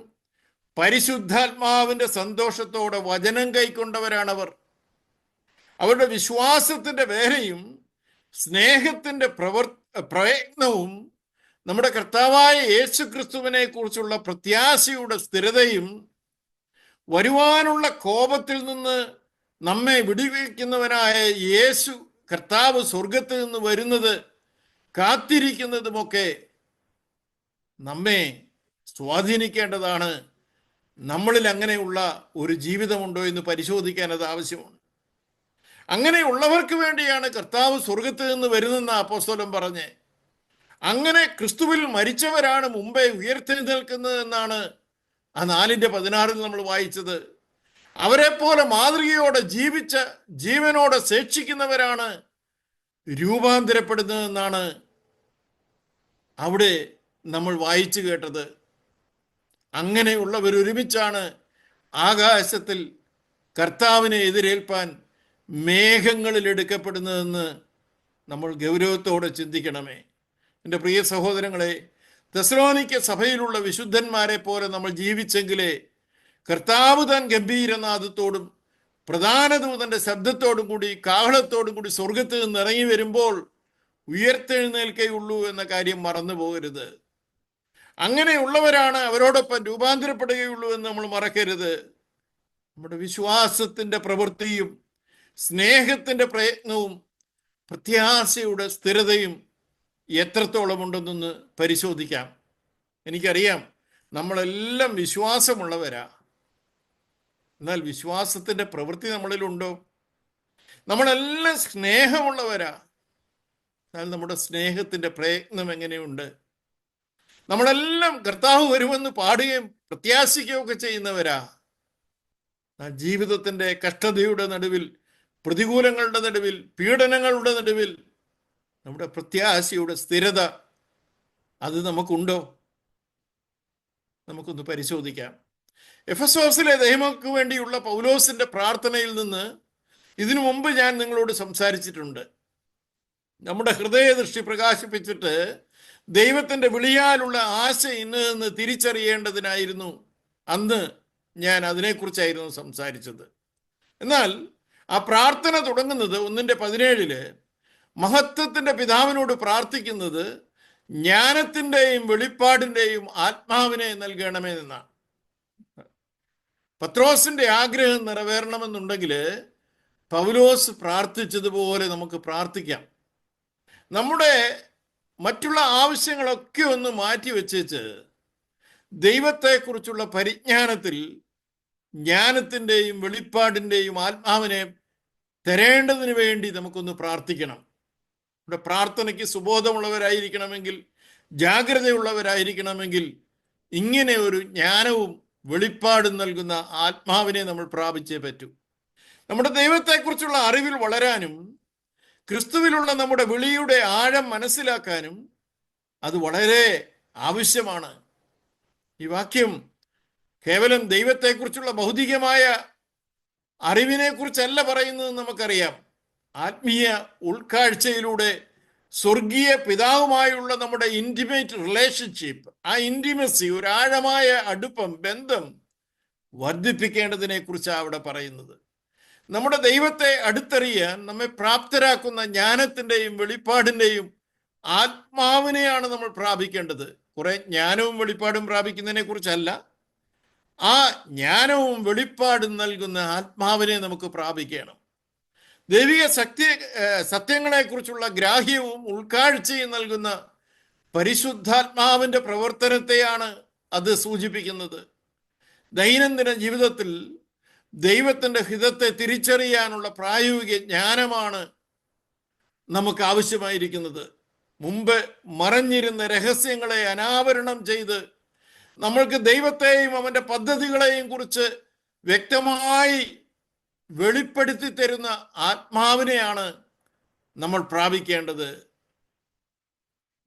പരിശുദ്ധാത്മാവിൻ്റെ സന്തോഷത്തോടെ വചനം കൈക്കൊണ്ടവരാണവർ. അവരുടെ വിശ്വാസത്തിൻ്റെ വേലയും സ്നേഹത്തിൻ്റെ പ്രയത്നവും നമ്മുടെ കർത്താവായ യേശു ക്രിസ്തുവിനെ കുറിച്ചുള്ള പ്രത്യാശയുടെ സ്ഥിരതയും വരുവാനുള്ള കോപത്തിൽ നിന്ന് നമ്മെ വിടുവിക്കുന്നവനായ യേശു കർത്താവ് സ്വർഗത്തിൽ നിന്ന് വരുന്നത് കാത്തിരിക്കുന്നതുമൊക്കെ നമ്മെ സ്വാധീനിക്കേണ്ടതാണ്. നമ്മളിൽ അങ്ങനെയുള്ള ഒരു ജീവിതമുണ്ടോ എന്ന് പരിശോധിക്കാൻ അത് ആവശ്യമാണ്. അങ്ങനെയുള്ളവർക്ക് വേണ്ടിയാണ് കർത്താവ് സ്വർഗത്തിൽ നിന്ന് വരുന്നെന്ന് അപ്പോസ്തലൻ പറഞ്ഞ്. അങ്ങനെ ക്രിസ്തുവിൽ മരിച്ചവരാണ് മുമ്പേ ഉയർത്തെഴുന്നേൽക്കുന്നത് എന്നാണ് ആ 4:16 നമ്മൾ വായിച്ചത്. അവരെ പോലെ മാതൃകയോടെ ജീവിച്ച ജീവനോടെ ശേഷിക്കുന്നവരാണ് രൂപാന്തരപ്പെടുന്നതെന്നാണ് അവിടെ നമ്മൾ വായിച്ചു കേട്ടത്. അങ്ങനെയുള്ളവരൊരുമിച്ചാണ് ആകാശത്തിൽ കർത്താവിനെ എതിരേൽപ്പാൻ മേഘങ്ങളിൽ എടുക്കപ്പെടുന്നതെന്ന് നമ്മൾ ഗൗരവത്തോടെ ചിന്തിക്കണമേ. എൻ്റെ പ്രിയ സഹോദരങ്ങളെ, തെസ്സലോനിക്ക സഭയിലുള്ള വിശുദ്ധന്മാരെ പോലെ നമ്മൾ ജീവിച്ചെങ്കിലേ കർത്താവ് താൻ ഗംഭീരനാദത്തോടും പ്രധാന ദൂതന്റെ ശബ്ദത്തോടും കൂടി കാഹളത്തോടും കൂടി സ്വർഗത്തിൽ നിന്ന് ഇറങ്ങി വരുമ്പോൾ ഉയർത്തെഴുന്നേൽക്കുകയുള്ളൂ എന്ന കാര്യം മറന്നു പോകരുത്. അങ്ങനെയുള്ളവരാണ് അവരോടൊപ്പം രൂപാന്തരപ്പെടുകയുള്ളൂ എന്ന് നമ്മൾ മറക്കരുത്. നമ്മുടെ വിശ്വാസത്തിൻ്റെ പ്രവൃത്തിയും സ്നേഹത്തിൻ്റെ പ്രയത്നവും പ്രത്യാശയുടെ സ്ഥിരതയും എത്രത്തോളം ഉണ്ടെന്നൊന്ന് പരിശോധിക്കാം. എനിക്കറിയാം നമ്മളെല്ലാം വിശ്വാസമുള്ളവരാ. എന്നാൽ വിശ്വാസത്തിൻ്റെ പ്രവൃത്തി നമ്മളിലുണ്ടോ? നമ്മളെല്ലാം സ്നേഹമുള്ളവരാ. എന്നാൽ നമ്മുടെ സ്നേഹത്തിൻ്റെ പ്രയത്നം എങ്ങനെയുണ്ട്? നമ്മളെല്ലാം കർത്താവ് വരുമെന്ന് പാടുകയും പ്രത്യാശിക്കുകയും ഒക്കെ ചെയ്യുന്നവരാ. ജീവിതത്തിൻ്റെ കഷ്ടതയുടെ നടുവിൽ, പ്രതികൂലങ്ങളുടെ നടുവിൽ, പീഡനങ്ങളുടെ നടുവിൽ നമ്മുടെ പ്രത്യാശയുടെ സ്ഥിരത അത് നമുക്കുണ്ടോ? നമുക്കൊന്ന് പരിശോധിക്കാം. എഫെസോസിലെ ദൈവങ്ങൾക്ക് വേണ്ടിയുള്ള പൗലോസിന്റെ പ്രാർത്ഥനയിൽ നിന്ന് ഇതിനു മുമ്പ് ഞാൻ നിങ്ങളോട് സംസാരിച്ചിട്ടുണ്ട്. നമ്മുടെ ഹൃദയദൃഷ്ടി പ്രകാശിപ്പിച്ചിട്ട് ദൈവത്തിൻ്റെ വിളിയാലുള്ള ആശ ഇന്ന് തിരിച്ചറിയേണ്ടതിനായിരുന്നു അന്ന് ഞാൻ അതിനെക്കുറിച്ചായിരുന്നു സംസാരിച്ചത്. എന്നാൽ ആ പ്രാർത്ഥന തുടങ്ങുന്നത് 1:17 മഹത്വത്തിൻ്റെ പിതാവിനോട് പ്രാർത്ഥിക്കുന്നത് ജ്ഞാനത്തിൻ്റെയും വെളിപ്പാടിൻ്റെയും ആത്മാവിനെ നൽകണമേ എന്നാണ്. പത്രോസിന്റെ ആഗ്രഹം നിറവേറണമെന്നുണ്ടെങ്കിൽ പൗലോസ് പ്രാർത്ഥിച്ചതുപോലെ നമുക്ക് പ്രാർത്ഥിക്കാം. നമ്മുടെ മറ്റുള്ള ആവശ്യങ്ങളൊക്കെ ഒന്ന് മാറ്റി വെച്ചേച്ച് ദൈവത്തെക്കുറിച്ചുള്ള പരിജ്ഞാനത്തിൽ ജ്ഞാനത്തിൻ്റെയും വെളിപ്പാടിൻ്റെയും ആത്മാവിനെ തരേണ്ടതിന് വേണ്ടി നമുക്കൊന്ന് പ്രാർത്ഥിക്കണം. നമ്മുടെ പ്രാർത്ഥനയ്ക്ക് സുബോധമുള്ളവരായിരിക്കണമെങ്കിൽ, ജാഗ്രതയുള്ളവരായിരിക്കണമെങ്കിൽ ഇങ്ങനെ ഒരു ജ്ഞാനവും വെളിപ്പാടും നൽകുന്ന ആത്മാവിനെ നമ്മൾ പ്രാപിച്ചേ പറ്റൂ. നമ്മുടെ ദൈവത്തെക്കുറിച്ചുള്ള അറിവിൽ വളരാനും ക്രിസ്തുവിലുള്ള നമ്മുടെ വിളിയുടെ ആഴം മനസ്സിലാക്കാനും അത് വളരെ ആവശ്യമാണ്. ഈ വാക്യം കേവലം ദൈവത്തെക്കുറിച്ചുള്ള ഭൗതികമായ അറിവിനെക്കുറിച്ചല്ല പറയുന്നത് നമുക്കറിയാം. ആത്മീയ ഉൾക്കാഴ്ചയിലൂടെ സ്വർഗീയ പിതാവുമായുള്ള നമ്മുടെ ഇൻറ്റിമേറ്റ് റിലേഷൻഷിപ്പ്, ആ ഇൻറ്റിമസി, ഒരു ആഴമായ അടുപ്പം, ബന്ധം വർദ്ധിപ്പിക്കേണ്ടതിനെ കുറിച്ചാണ് അവിടെ പറയുന്നത്. നമ്മുടെ ദൈവത്തെ അടുത്തറിയാൻ നമ്മെ പ്രാപ്തരാക്കുന്ന ജ്ഞാനത്തിൻ്റെയും വെളിപ്പാടിൻ്റെയും ആത്മാവിനെയാണ് നമ്മൾ പ്രാപിക്കേണ്ടത്. കുറെ ജ്ഞാനവും വെളിപ്പാടും പ്രാപിക്കുന്നതിനെ കുറിച്ചല്ല, ആ ജ്ഞാനവും വെളിപ്പാടും നൽകുന്ന ആത്മാവിനെ നമുക്ക് പ്രാപിക്കണം. ദൈവിക സത്യങ്ങളെക്കുറിച്ചുള്ള ഗ്രാഹ്യവും ഉൾക്കാഴ്ചയും നൽകുന്ന പരിശുദ്ധാത്മാവിൻ്റെ പ്രവർത്തനത്തെയാണ് അത് സൂചിപ്പിക്കുന്നത്. ദൈനംദിന ജീവിതത്തിൽ ദൈവത്തിൻ്റെ ഹിതത്തെ തിരിച്ചറിയാനുള്ള പ്രായോഗിക ജ്ഞാനമാണ് നമുക്ക് ആവശ്യമായിരിക്കുന്നത്. മുമ്പ് മറഞ്ഞിരുന്ന രഹസ്യങ്ങളെ അനാവരണം ചെയ്ത് നമ്മൾക്ക് ദൈവത്തെയും അവൻ്റെ പദ്ധതികളെയും കുറിച്ച് വ്യക്തമായി വെളിപ്പെടുത്തി തരുന്ന ആത്മാവിനെയാണ് നമ്മൾ പ്രാപിക്കേണ്ടത്.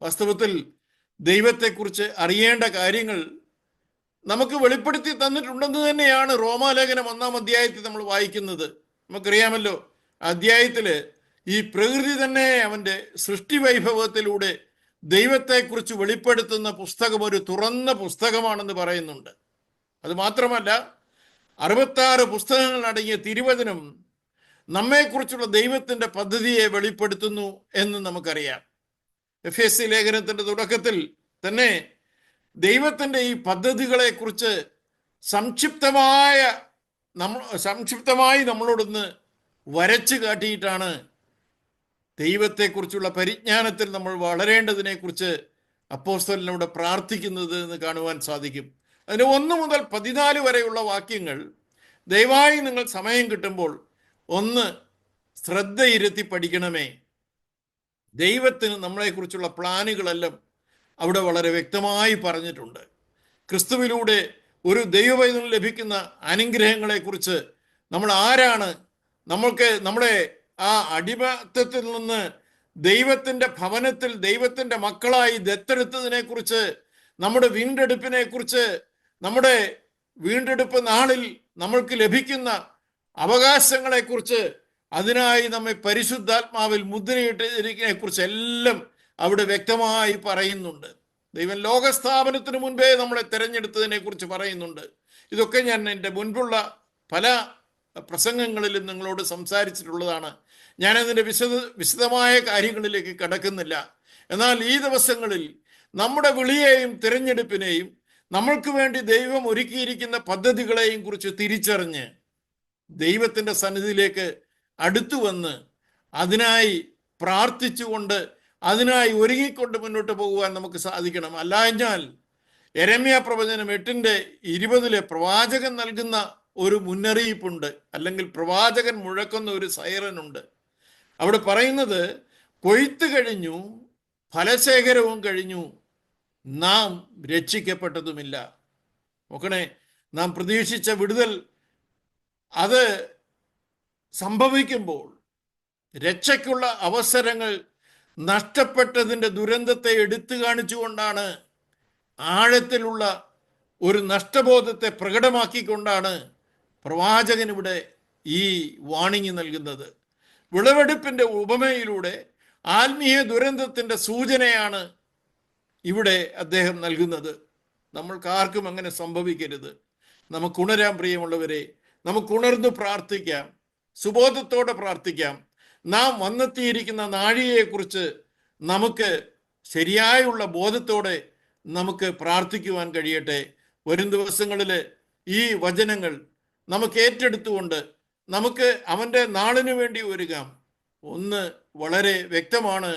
വാസ്തവത്തിൽ ദൈവത്തെക്കുറിച്ച് അറിയേണ്ട കാര്യങ്ങൾ നമുക്ക് വെളിപ്പെടുത്തി തന്നിട്ടുണ്ടെന്ന് തന്നെയാണ് റോമാലേഖനം 1-ാം അധ്യായത്തിൽ നമ്മൾ വായിക്കുന്നത്. നമുക്കറിയാമല്ലോ, അധ്യായത്തിൽ ഈ പ്രകൃതി തന്നെ അവൻ്റെ സൃഷ്ടി വൈഭവത്തിലൂടെ ദൈവത്തെക്കുറിച്ച് വെളിപ്പെടുത്തുന്ന പുസ്തകം ഒരു തുറന്ന പുസ്തകമാണെന്ന് പറയുന്നുണ്ട്. അത് മാത്രമല്ല, 66 പുസ്തകങ്ങൾ അടങ്ങിയ തിരുവചനം നമ്മെക്കുറിച്ചുള്ള ദൈവത്തിൻ്റെ പദ്ധതിയെ വെളിപ്പെടുത്തുന്നു എന്ന് നമുക്കറിയാം. എഫേസ്യ ലേഖനത്തിൻ്റെ തുടക്കത്തിൽ തന്നെ ദൈവത്തിൻ്റെ ഈ പദ്ധതികളെക്കുറിച്ച് സംക്ഷിപ്തമായി നമ്മളോടൊന്ന് വരച്ചു കാട്ടിയിട്ടാണ് ദൈവത്തെക്കുറിച്ചുള്ള പരിജ്ഞാനത്തിൽ നമ്മൾ വളരേണ്ടതിനെക്കുറിച്ച് അപ്പോസ്തലനോട് പ്രാർത്ഥിക്കുന്നത് എന്ന് കാണുവാൻ സാധിക്കും. അതിന് 1 മുതൽ 14 വരെയുള്ള വാക്യങ്ങൾ ദയവായി നിങ്ങൾ സമയം കിട്ടുമ്പോൾ ഒന്ന് ശ്രദ്ധയിരുത്തി പഠിക്കണമേ. ദൈവത്തിന് നമ്മളെക്കുറിച്ചുള്ള പ്ലാനുകളെല്ലാം അവിടെ വളരെ വ്യക്തമായി പറഞ്ഞിട്ടുണ്ട്. ക്രിസ്തുവിലൂടെ ഒരു ദൈവവൈദ്യം ലഭിക്കുന്ന അനുഗ്രഹങ്ങളെക്കുറിച്ച് നമ്മൾ ആരാണ്, നമ്മൾക്ക് നമ്മുടെ ആ അടിമത്തത്തിൽ നിന്ന് ദൈവത്തിൻ്റെ ഭവനത്തിൽ ദൈവത്തിൻ്റെ മക്കളായി ദത്തെടുത്തതിനെ കുറിച്ച്, നമ്മുടെ വീണ്ടെടുപ്പിനെ കുറിച്ച്, നമ്മുടെ വീണ്ടെടുപ്പ് നാളിൽ നമ്മൾക്ക് ലഭിക്കുന്ന അവകാശങ്ങളെക്കുറിച്ച്, അതിനായി നമ്മെ പരിശുദ്ധാത്മാവിൽ മുദ്രയിട്ടിരിക്കുന്നതിനെ കുറിച്ച് എല്ലാം അവിടെ വ്യക്തമായി പറയുന്നുണ്ട്. ദൈവം ലോകസ്ഥാപനത്തിന് മുൻപേ നമ്മളെ തിരഞ്ഞെടുത്തതിനെ കുറിച്ച് പറയുന്നുണ്ട്. ഇതൊക്കെ ഞാൻ എൻ്റെ മുൻപുള്ള പല പ്രസംഗങ്ങളിലും നിങ്ങളോട് സംസാരിച്ചിട്ടുള്ളതാണ്. ഞാനതിൻ്റെ വിശദമായ കാര്യങ്ങളിലേക്ക് കടക്കുന്നില്ല. എന്നാൽ ഈ ദിവസങ്ങളിൽ നമ്മുടെ വിളിയെയും തിരഞ്ഞെടുപ്പിനെയും നമ്മൾക്ക് വേണ്ടി ദൈവം ഒരുക്കിയിരിക്കുന്ന പദ്ധതികളെയും കുറിച്ച് തിരിച്ചറിഞ്ഞ് ദൈവത്തിൻ്റെ സന്നിധിയിലേക്ക് അടുത്തു വന്ന് അതിനായി പ്രാർത്ഥിച്ചുകൊണ്ട് അതിനായി ഒരുങ്ങിക്കൊണ്ട് മുന്നോട്ട് പോകുവാൻ നമുക്ക് സാധിക്കണം. അല്ലാഞ്ഞാൽ യെരമ്യാ പ്രവചനം 8:20 പ്രവാചകൻ നൽകുന്ന ഒരു മുന്നറിയിപ്പുണ്ട്, അല്ലെങ്കിൽ പ്രവാചകൻ മുഴക്കുന്ന ഒരു സൈറനുണ്ട്. അവിടെ പറയുന്നത്, കൊയ്ത്ത് കഴിഞ്ഞു, ഫലശേഖരവും കഴിഞ്ഞു, നാം രക്ഷിക്കപ്പെട്ടതുമില്ല. നോക്കണേ, നാം പ്രതീക്ഷിച്ച വിടുതൽ അത് സംഭവിക്കുമ്പോൾ രക്ഷയ്ക്കുള്ള അവസരങ്ങൾ നഷ്ടപ്പെട്ടതിൻ്റെ ദുരന്തത്തെ എടുത്തു കാണിച്ചുകൊണ്ടാണ്, ആഴത്തിലുള്ള ഒരു നഷ്ടബോധത്തെ പ്രകടമാക്കിക്കൊണ്ടാണ് പ്രവാചകൻ ഇവിടെ ഈ വാണിംഗ് നൽകുന്നത്. വിളവെടുപ്പിൻ്റെ ഉപമയിലൂടെ ആത്മീയ ദുരന്തത്തിൻ്റെ സൂചനയാണ് ഇവിടെ അദ്ദേഹം നൽകുന്നത്. നമ്മൾക്കാർക്കും അങ്ങനെ സംഭവിക്കരുത്. നമുക്കുണരാൻ പ്രിയമുള്ളവരെ, നമുക്കുണർന്ന് പ്രാർത്ഥിക്കാം, സുബോധത്തോടെ പ്രാർത്ഥിക്കാം. നാം വന്നെത്തിയിരിക്കുന്ന നാഴികയെക്കുറിച്ച് നമുക്ക് ശരിയായുള്ള ബോധത്തോടെ നമുക്ക് പ്രാർത്ഥിക്കുവാൻ കഴിയട്ടെ. വരും ദിവസങ്ങളിൽ ഈ വചനങ്ങൾ നമുക്ക് ഏറ്റെടുത്തുകൊണ്ട് നമുക്ക് അവൻ്റെ നാളിനു വേണ്ടി ഒരുങ്ങാം. ഒന്ന് വളരെ വ്യക്തമാണ്,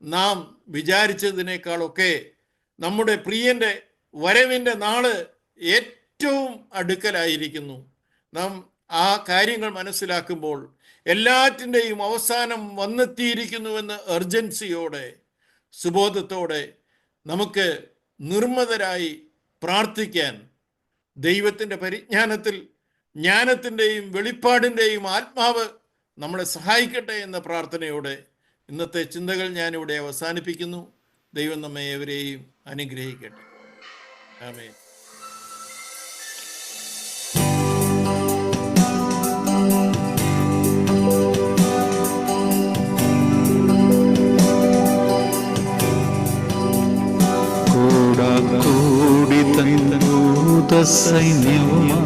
നാം വിചാരിച്ചതിനേക്കാളൊക്കെ നമ്മുടെ പ്രിയൻ്റെ വരവിൻ്റെ നാള് ഏറ്റവും അടുക്കലായിരിക്കുന്നു. നാം ആ കാര്യങ്ങൾ മനസ്സിലാക്കുമ്പോൾ എല്ലാറ്റിൻ്റെയും അവസാനം വന്നെത്തിയിരിക്കുന്നുവെന്ന് അർജൻസിയോടെ, സുബോധത്തോടെ നമുക്ക് നിർമ്മതരായി പ്രാർത്ഥിക്കാൻ ദൈവത്തിൻ്റെ പരിജ്ഞാനത്തിൽ ജ്ഞാനത്തിൻ്റെയും വെളിപ്പാടിൻ്റെയും ആത്മാവ് നമ്മളെ സഹായിക്കട്ടെ എന്ന പ്രാർത്ഥനയോടെ ഇന്നത്തെ ചിന്തകൾ ഞാനിവിടെ അവസാനിപ്പിക്കുന്നു. ദൈവം നമ്മെ ഏവരെയും അനുഗ്രഹിക്കട്ടെ. ആമേൻ. ദൂതസൈന്യവുമാ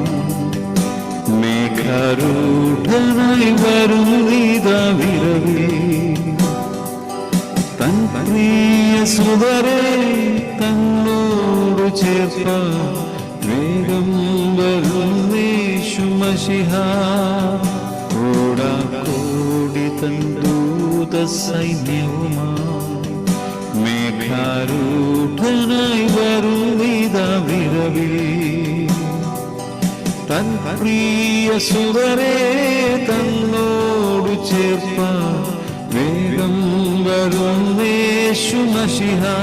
മേഘാരൂഢനായി വരുന്നീതാ വിരവിൽ തൻ പ്രിയ സുതരെ തന്നോടു ചേർപ്പ വേഗം വരുന്നേശു മശിഹാ കോടാകോടി തൻ ദൂതസൈന്യവുമാ മേഘാരൂഢനായി വരുന്നീതാ വിരവിൽ തൻ പ്രിയ സുതരെ തന്നോടു ചേർപ്പ വേഗം വരുന്നേശു മശിഹാ